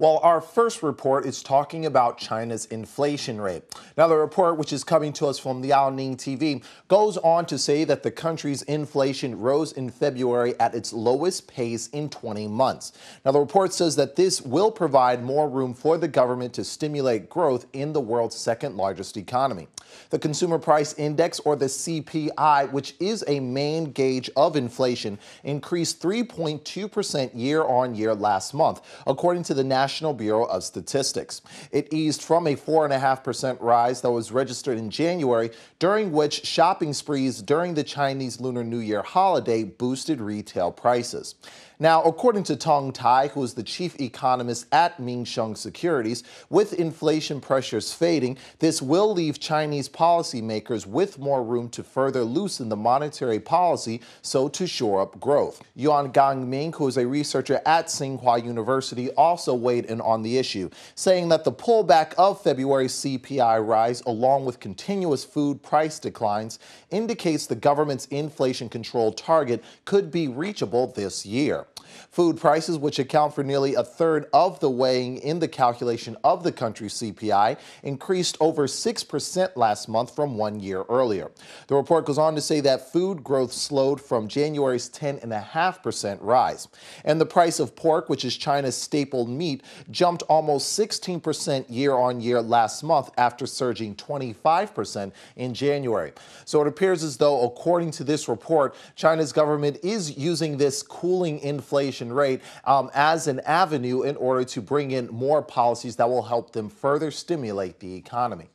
Well, our first report is talking about China's inflation rate. Now, the report, which is coming to us from Liaoning TV, goes on to say that the country's inflation rose in February at its lowest pace in 20 months. Now, the report says that this will provide more room for the government to stimulate growth in the world's second largest economy. The Consumer Price Index, or the CPI, which is a main gauge of inflation, increased 3.2% year-on-year last month, according to the National Bureau of Statistics. It eased from a 4.5% rise that was registered in January, during which shopping sprees during the Chinese Lunar New Year holiday boosted retail prices. Now, according to Tong Tai, who is the chief economist at Minsheng Securities, with inflation pressures fading, this will leave Chinese policymakers with more room to further loosen the monetary policy, so to shore up growth. Yuan Gangming, who is a researcher at Tsinghua University, also weighed in on the issue, saying that the pullback of February's CPI rise, along with continuous food price declines, indicates the government's inflation control target could be reachable this year. Food prices, which account for nearly a third of the weighing in the calculation of the country's CPI, increased over 6% last month from 1 year earlier. The report goes on to say that food growth slowed from January's 10.5% rise. And the price of pork, which is China's staple meat, jumped almost 16% year-on-year last month after surging 25% in January. So it appears as though, according to this report, China's government is using this cooling inflation rate as an avenue in order to bring in more policies that will help them further stimulate the economy.